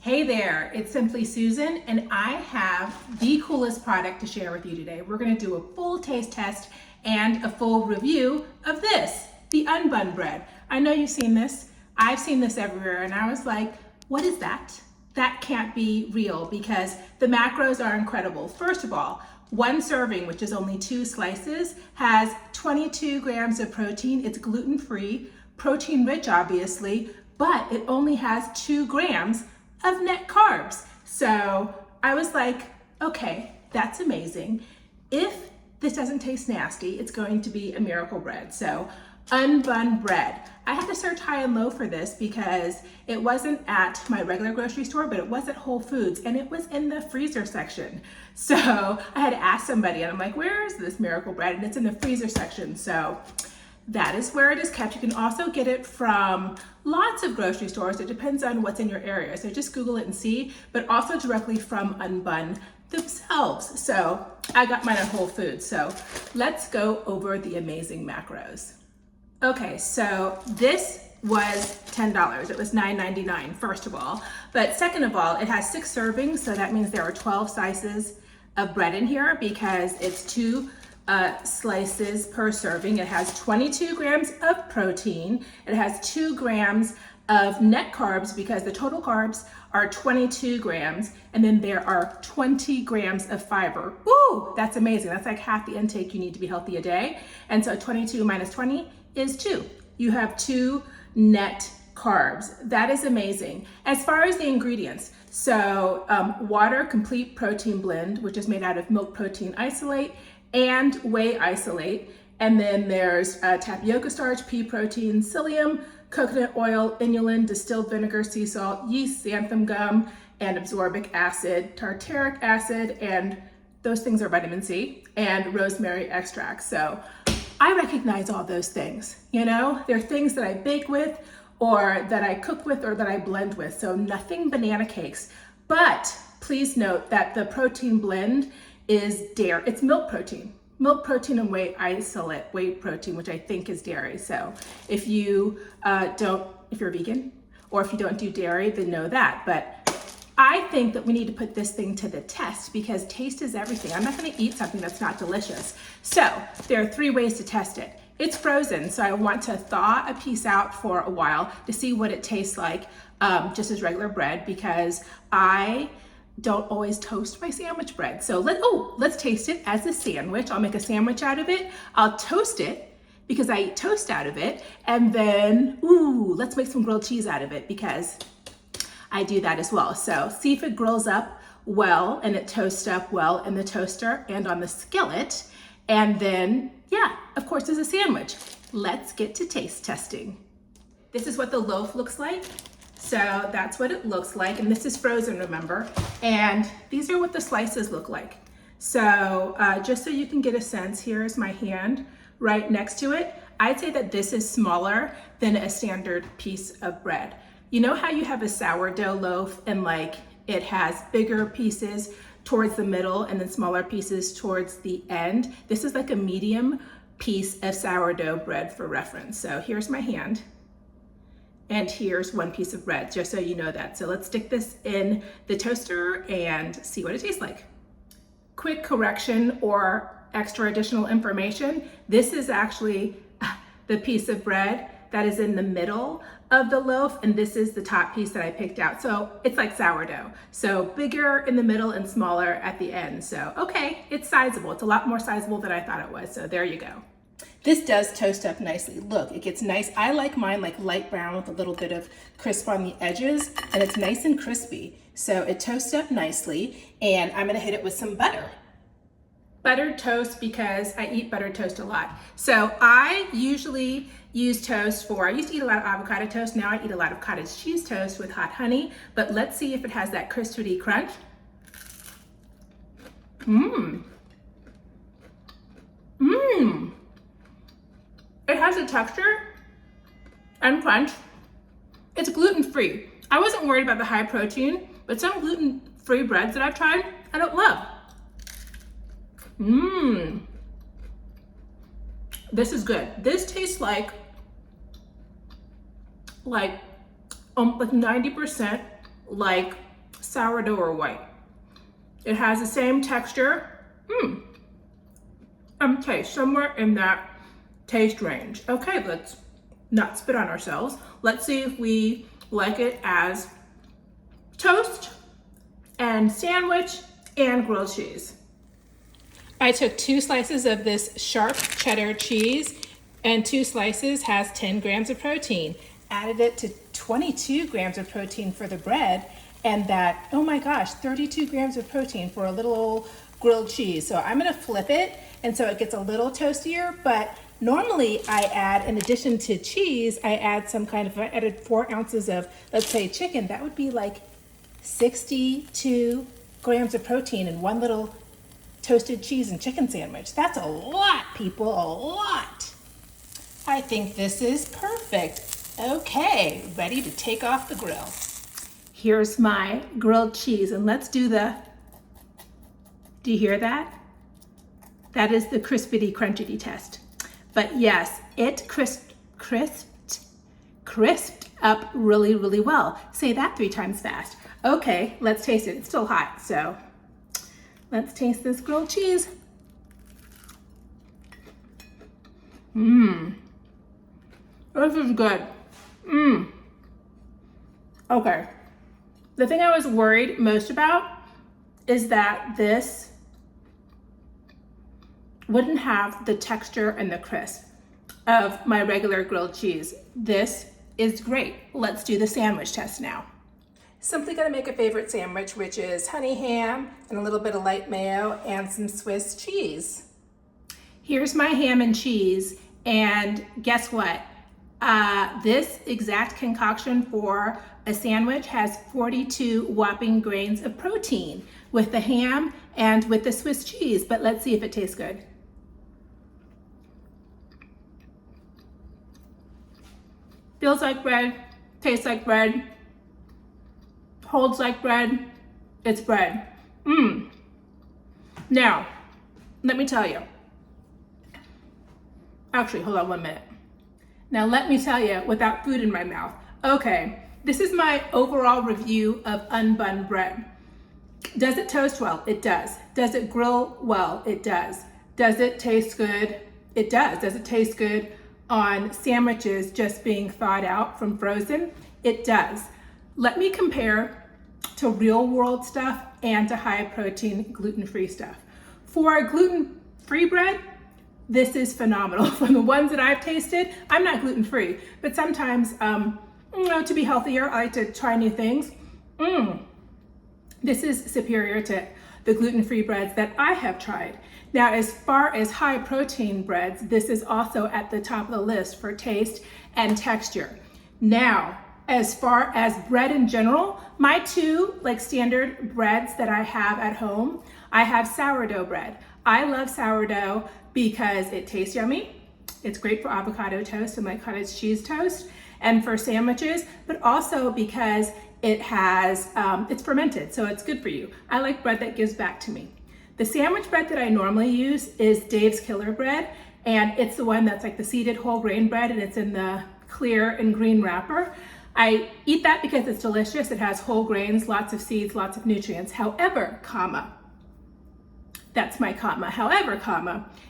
Hey there, it's Simply Susan, and I have the coolest product to share with you today. We're gonna do a full taste test and a full review of this, the Unbun bread. I know you've seen this. I've seen this everywhere, and I was like, what is that? That can't be real because the macros are incredible. First of all, one serving, which is only 2 slices, has 22 grams of protein. It's gluten-free, protein-rich, obviously, but it only has 2 grams of net carbs. So I was like, okay, that's amazing. If this doesn't taste nasty, it's going to be a miracle bread. So Unbun bread. I had to search high and low for this because it wasn't at my regular grocery store, but it was at Whole Foods and it was in the freezer section. So I had to ask somebody and I'm like, where is this miracle bread? And it's in the freezer section. So that is where it is kept. You can also get it from lots of grocery stores. It depends on what's in your area. So just Google it and see, but also directly from Unbun themselves. So I got mine at Whole Foods. So let's go over the amazing macros. Okay, so this was $10. It was $9.99, first of all. But second of all, it has 6 servings. So that means there are 12 slices of bread in here because it's 2 slices per serving. It has 22 grams of protein. It has 2 grams of net carbs because the total carbs are 22 grams. And then there are 20 grams of fiber. Ooh, that's amazing. That's like half the intake you need to be healthy a day. And so 22 minus 20 is 2. You have 2 net carbs. That is amazing. As far as the ingredients, so water complete protein blend, which is made out of milk protein isolate and whey isolate. And then there's tapioca starch, pea protein, psyllium, coconut oil, inulin, distilled vinegar, sea salt, yeast, xanthan gum, and absorbic acid, tartaric acid, and those things are vitamin C, and rosemary extract. So I recognize all those things, you know? They're things that I bake with, or that I cook with, or that I blend with. So nothing banana cakes. But please note that the protein blend is dairy. It's milk protein and whey isolate, whey protein, which I think is dairy. So if you if you're vegan or if you don't do dairy, then know that. But I think that we need to put this thing to the test because taste is everything. I'm not gonna eat something that's not delicious. So there are 3 ways to test it. It's frozen, so I want to thaw a piece out for a while to see what it tastes like, just as regular bread, because I don't always toast my sandwich bread. So let's taste it as a sandwich. I'll make a sandwich out of it. I'll toast it because I eat toast out of it. And then, let's make some grilled cheese out of it because I do that as well. So see if it grills up well and it toasts up well in the toaster and on the skillet. And then, yeah, of course, as a sandwich. Let's get to taste testing. This is what the loaf looks like. So that's what it looks like. And this is frozen, remember? And these are what the slices look like. So just so you can get a sense, here's my hand right next to it. I'd say that this is smaller than a standard piece of bread. You know how you have a sourdough loaf and like it has bigger pieces towards the middle and then smaller pieces towards the end? This is like a medium piece of sourdough bread for reference. So here's my hand. And here's 1 piece of bread, just so you know that. So let's stick this in the toaster and see what it tastes like. Quick correction or extra additional information. This is actually the piece of bread that is in the middle of the loaf, and this is the top piece that I picked out. So it's like sourdough. So bigger in the middle and smaller at the end. So, okay, it's sizable. It's a lot more sizable than I thought it was. So there you go. This does toast up nicely. Look, it gets nice. I like mine like light brown with a little bit of crisp on the edges, and it's nice and crispy. So it toasts up nicely, and I'm gonna hit it with some butter. Buttered toast because I eat buttered toast a lot. So I usually use toast I used to eat a lot of avocado toast. Now I eat a lot of cottage cheese toast with hot honey, but let's see if it has that crispity crunch. It has a texture and crunch. It's gluten-free. I wasn't worried about the high protein, but some gluten-free breads that I've tried, I don't love. This is good. This tastes like 90% like sourdough or white. It has the same texture. Okay, somewhere in that taste range. Okay, let's not spit on ourselves. Let's see if we like it as toast and sandwich and grilled cheese. I took 2 slices of this sharp cheddar cheese, and 2 slices has 10 grams of protein. Added it to 22 grams of protein for the bread, and that, oh my gosh, 32 grams of protein for a little old grilled cheese. So I'm gonna flip it, and so it gets a little toastier, but normally I add, in addition to cheese, I add some kind of, I added 4 ounces of, let's say, chicken. That would be like 62 grams of protein in one little toasted cheese and chicken sandwich. That's a lot, people, a lot. I think this is perfect. Okay, ready to take off the grill. Here's my grilled cheese, and let's do the, do you hear that? That is the crispity crunchity test. But yes, it crisped up really, really well. Say that 3 times fast. Okay, let's taste it. It's still hot, so let's taste this grilled cheese. This is good. Okay. The thing I was worried most about is that this wouldn't have the texture and the crisp of my regular grilled cheese. This is great. Let's do the sandwich test now. Simply gonna make a favorite sandwich, which is honey ham and a little bit of light mayo and some Swiss cheese. Here's my ham and cheese, and guess what? This exact concoction for a sandwich has 42 whopping grains of protein with the ham and with the Swiss cheese, but let's see if it tastes good. Feels like bread, tastes like bread, holds like bread, it's bread. Now, let me tell you. Actually, hold on 1 minute. Now let me tell you, without food in my mouth. Okay, this is my overall review of Unbun bread. Does it toast well? It does. Does it grill well? It does. Does it taste good? It does. Does it taste good on sandwiches just being thawed out from frozen? It does. Let me compare to real world stuff and to high protein gluten-free stuff. For gluten-free bread, this is phenomenal. From the ones that I've tasted, I'm not gluten-free, but sometimes, to be healthier, I like to try new things. This is superior to the gluten-free breads that I have tried. Now, as far as high protein breads, this is also at the top of the list for taste and texture. Now, as far as bread in general, my 2 standard breads that I have at home, I have sourdough bread. I love sourdough because it tastes yummy. It's great for avocado toast and like cottage cheese toast and for sandwiches, but also because it has, it's fermented, so it's good for you. I like bread that gives back to me. The sandwich bread that I normally use is Dave's Killer Bread, and it's the one that's like the seeded whole grain bread, and it's in the clear and green wrapper. I eat that because it's delicious. It has whole grains, lots of seeds, lots of nutrients. However, that's my comma. However,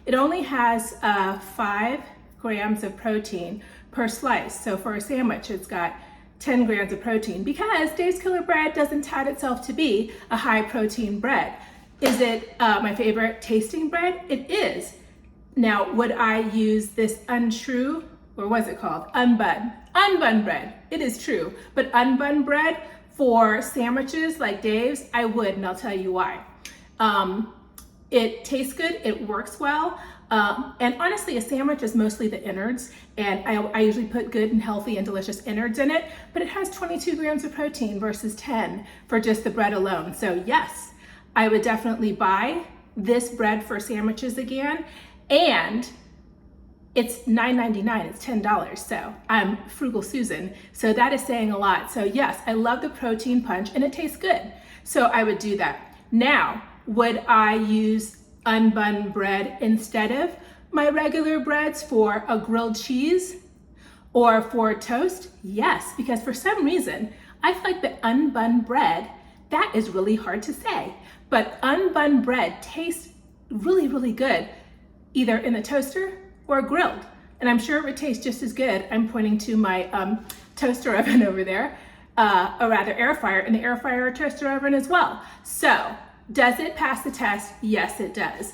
it only has 5 grams of protein per slice. So for a sandwich, it's got 10 grams of protein because Dave's Killer Bread doesn't tout itself to be a high protein bread. Is it my favorite tasting bread? It is. Now, would I use this untrue, or what's it called? Unbun bread. It is true. But unbun bread for sandwiches like Dave's, I would, and I'll tell you why. It tastes good, it works well, and honestly, a sandwich is mostly the innards, and I usually put good and healthy and delicious innards in it, but it has 22 grams of protein versus 10 for just the bread alone. So yes, I would definitely buy this bread for sandwiches again, and it's $9.99, it's $10, so I'm frugal Susan, so that is saying a lot. So yes, I love the protein punch, and it tastes good, so I would do that. Now, would I use unbun bread instead of my regular breads for a grilled cheese or for toast? Yes, because for some reason, I feel like the unbun bread That is really hard to say. But unbun bread tastes really, really good, either in the toaster or grilled. And I'm sure it would taste just as good. I'm pointing to my toaster oven over there, or rather air fryer, and the air fryer or toaster oven as well. So, does it pass the test? Yes, it does.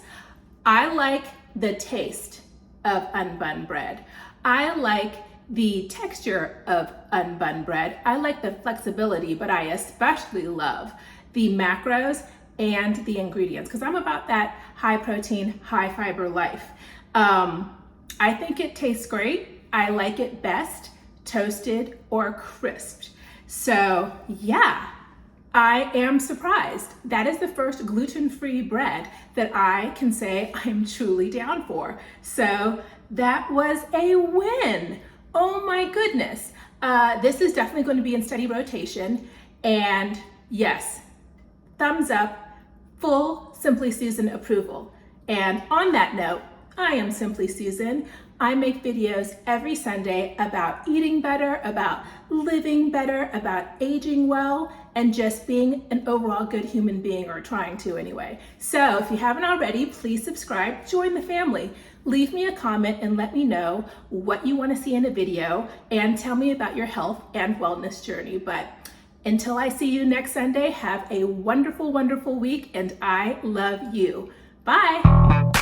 I like the taste of unbun bread. I like the texture of unbun bread. I like the flexibility, but I especially love the macros and the ingredients, because I'm about that high protein, high fiber life. I think it tastes great. I like it best toasted or crisped. So yeah, I am surprised. That is the first gluten-free bread that I can say I'm truly down for. So that was a win. Oh my goodness. This is definitely going to be in steady rotation. And yes, thumbs up, full Simply Susan approval. And on that note, I am Simply Susan. I make videos every Sunday about eating better, about living better, about aging well, and just being an overall good human being, or trying to anyway. So if you haven't already, please subscribe, join the family. Leave me a comment and let me know what you want to see in a video, and tell me about your health and wellness journey. But until I see you next Sunday, have a wonderful, wonderful week, and I love you. Bye.